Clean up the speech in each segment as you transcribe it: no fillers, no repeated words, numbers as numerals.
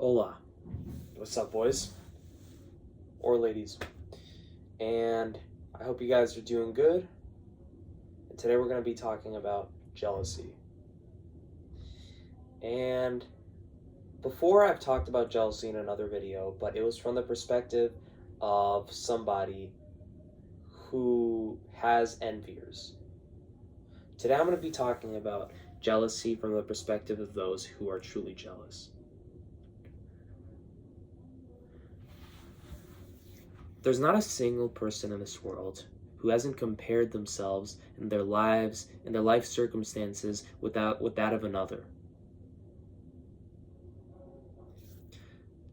Hola. What's up, boys? Or ladies? And I hope you guys are doing good. And today we're going to be talking about jealousy. And before I've talked about jealousy in another video, but it was from the perspective of somebody who has enviers. Today I'm going to be talking about jealousy from the perspective of those who are truly jealous. There's not a single person in this world who hasn't compared themselves and their lives and their life circumstances with that of another.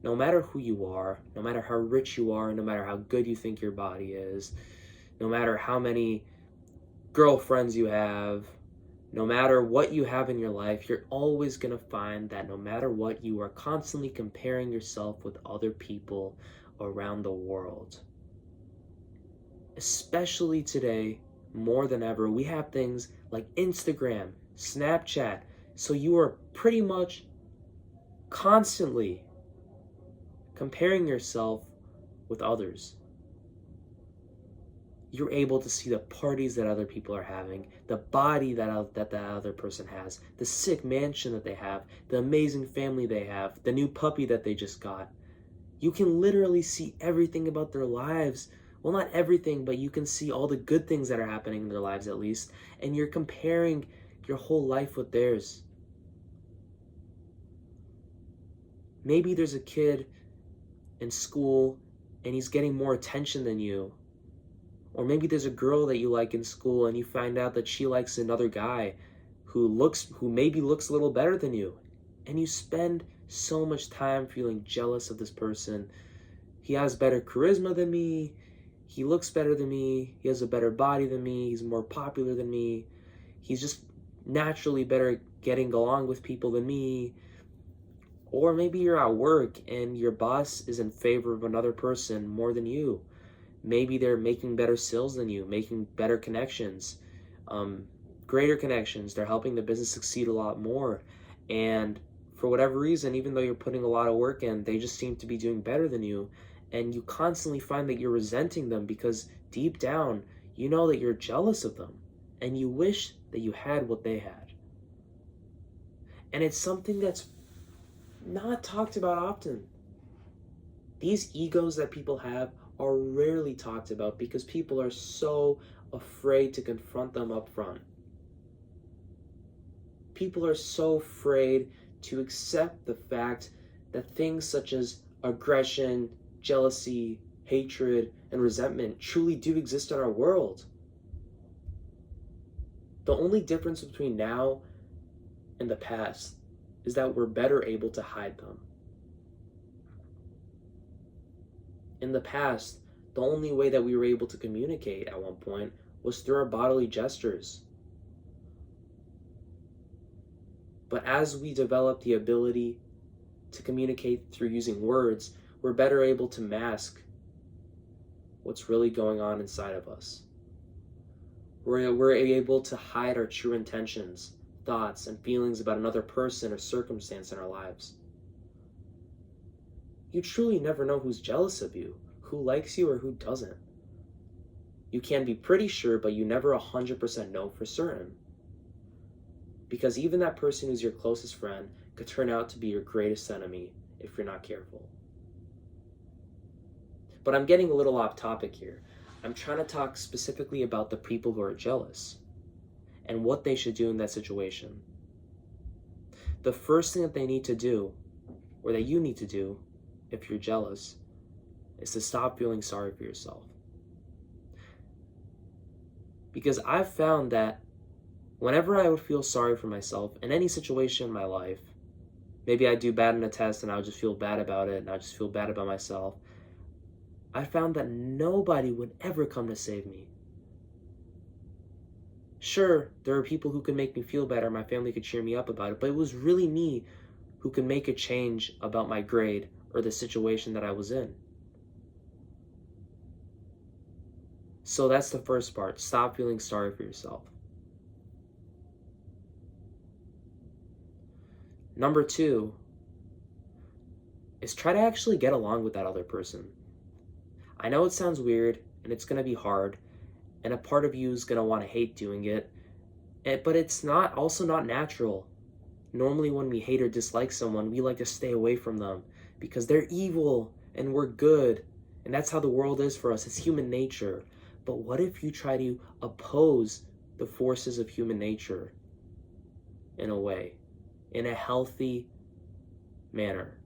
No matter who you are, no matter how rich you are, no matter how good you think your body is, no matter how many girlfriends you have, no matter what you have in your life, you're always going to find that no matter what, you are constantly comparing yourself with other people around the world. Especially today, more than ever, we have things like Instagram, Snapchat, so you are pretty much constantly comparing yourself with others. You're able to see the parties that other people are having, the body that other person has, the sick mansion that they have, the amazing family they have, the new puppy that they just got. You can literally see everything about their lives. Well, not everything, but you can see all the good things that are happening in their lives at least, and you're comparing your whole life with theirs. Maybe there's a kid in school and he's getting more attention than you. Or maybe there's a girl that you like in school and you find out that she likes another guy who maybe looks a little better than you. And you spend so much time feeling jealous of this person. He has better charisma than me. He looks better than me. He has a better body than me. He's more popular than me. He's just naturally better at getting along with people than me. Or maybe you're at work and your boss is in favor of another person more than you. Maybe they're making better sales than you, making better connections, greater connections. They're helping the business succeed a lot more. And for whatever reason, even though you're putting a lot of work in, they just seem to be doing better than you. And you constantly find that you're resenting them because deep down, you know that you're jealous of them. And you wish that you had what they had. And it's something that's not talked about often. These egos that people have are rarely talked about because people are so afraid to confront them up front. People are so afraid to accept the fact that things such as aggression, jealousy, hatred, and resentment truly do exist in our world. The only difference between now and the past is that we're better able to hide them. In the past, the only way that we were able to communicate at one point was through our bodily gestures. But as we develop the ability to communicate through using words, we're better able to mask what's really going on inside of us. We're able to hide our true intentions, thoughts, and feelings about another person or circumstance in our lives. You truly never know who's jealous of you, who likes you or who doesn't. You can be pretty sure, but you never 100% know for certain. Because even that person who's your closest friend could turn out to be your greatest enemy if you're not careful. But I'm getting a little off topic here. I'm trying to talk specifically about the people who are jealous and what they should do in that situation. The first thing that they need to do, or that you need to do, if you're jealous, is to stop feeling sorry for yourself. Because I've found that whenever I would feel sorry for myself in any situation in my life, maybe I do bad in a test and I would just feel bad about it and I just feel bad about myself, I found that nobody would ever come to save me. Sure, there are people who could make me feel better, my family could cheer me up about it, but it was really me who could make a change about my grade or the situation that I was in. So that's the first part. Stop feeling sorry for yourself. Number two, is try to actually get along with that other person. I know it sounds weird and it's going to be hard, and a part of you is going to want to hate doing it, but it's not natural. Normally, when we hate or dislike someone, we like to stay away from them because they're evil and we're good. And that's how the world is for us. It's human nature. But what if you try to oppose the forces of human nature in a way, in a healthy manner?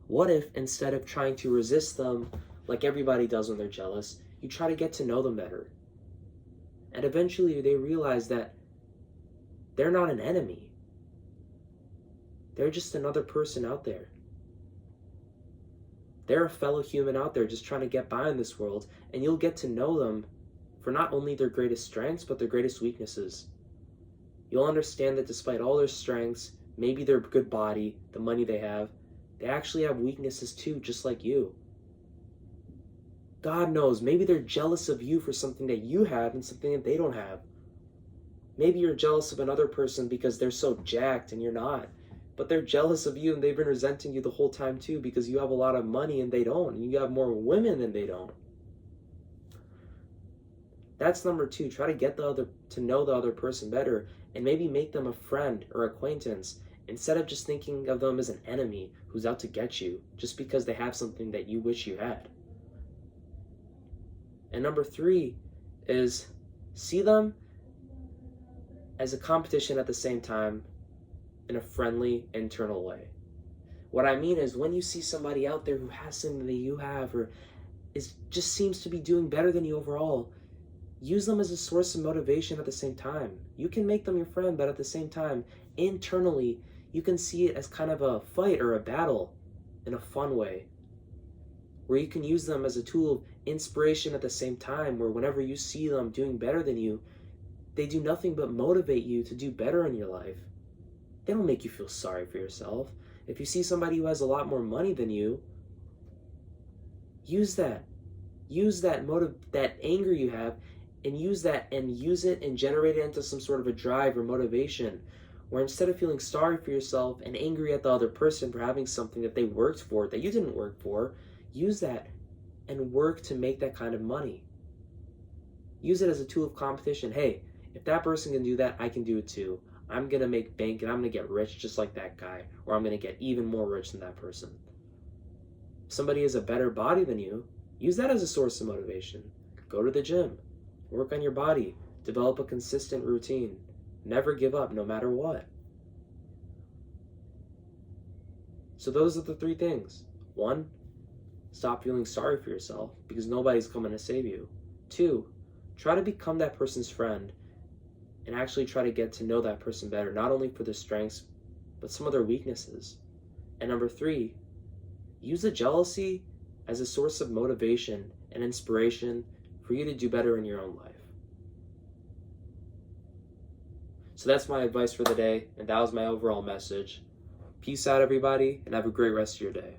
What if instead of trying to resist them like everybody does when they're jealous, you try to get to know them better? And eventually they realize that they're not an enemy. They're just another person out there. They're a fellow human out there just trying to get by in this world, and you'll get to know them for not only their greatest strengths, but their greatest weaknesses. You'll understand that despite all their strengths, maybe their good body, the money they actually have weaknesses too, just like you. God knows, maybe they're jealous of you for something that you have and something that they don't have. Maybe you're jealous of another person because they're so jacked and you're not. But they're jealous of you and they've been resenting you the whole time too because you have a lot of money and they don't. And you have more women and they don't. That's number 2. Try to get to know the other person better and maybe make them a friend or acquaintance instead of just thinking of them as an enemy who's out to get you just because they have something that you wish you had. And number 3 is see them as a competition at the same time in a friendly, internal way. What I mean is when you see somebody out there who has something that you have or just seems to be doing better than you overall, use them as a source of motivation at the same time. You can make them your friend, but at the same time, internally, you can see it as kind of a fight or a battle in a fun way, where you can use them as a tool of inspiration at the same time, where whenever you see them doing better than you, they do nothing but motivate you to do better in your life. They don't make you feel sorry for yourself. If you see somebody who has a lot more money than you, use that. Use that anger you have, and use it and generate it into some sort of a drive or motivation, where instead of feeling sorry for yourself and angry at the other person for having something that they worked for that you didn't work for, use that and work to make that kind of money. Use it as a tool of competition. Hey, if that person can do that, I can do it too. I'm going to make bank and I'm going to get rich just like that guy, or I'm going to get even more rich than that person. If somebody has a better body than you, use that as a source of motivation. Go to the gym, work on your body, develop a consistent routine. Never give up no matter what. So those are the 3 things. 1, stop feeling sorry for yourself because nobody's coming to save you. 2, try to become that person's friend and actually try to get to know that person better, not only for their strengths, but some of their weaknesses. And number 3, use the jealousy as a source of motivation and inspiration for you to do better in your own life. So that's my advice for the day, and that was my overall message. Peace out, everybody, and have a great rest of your day.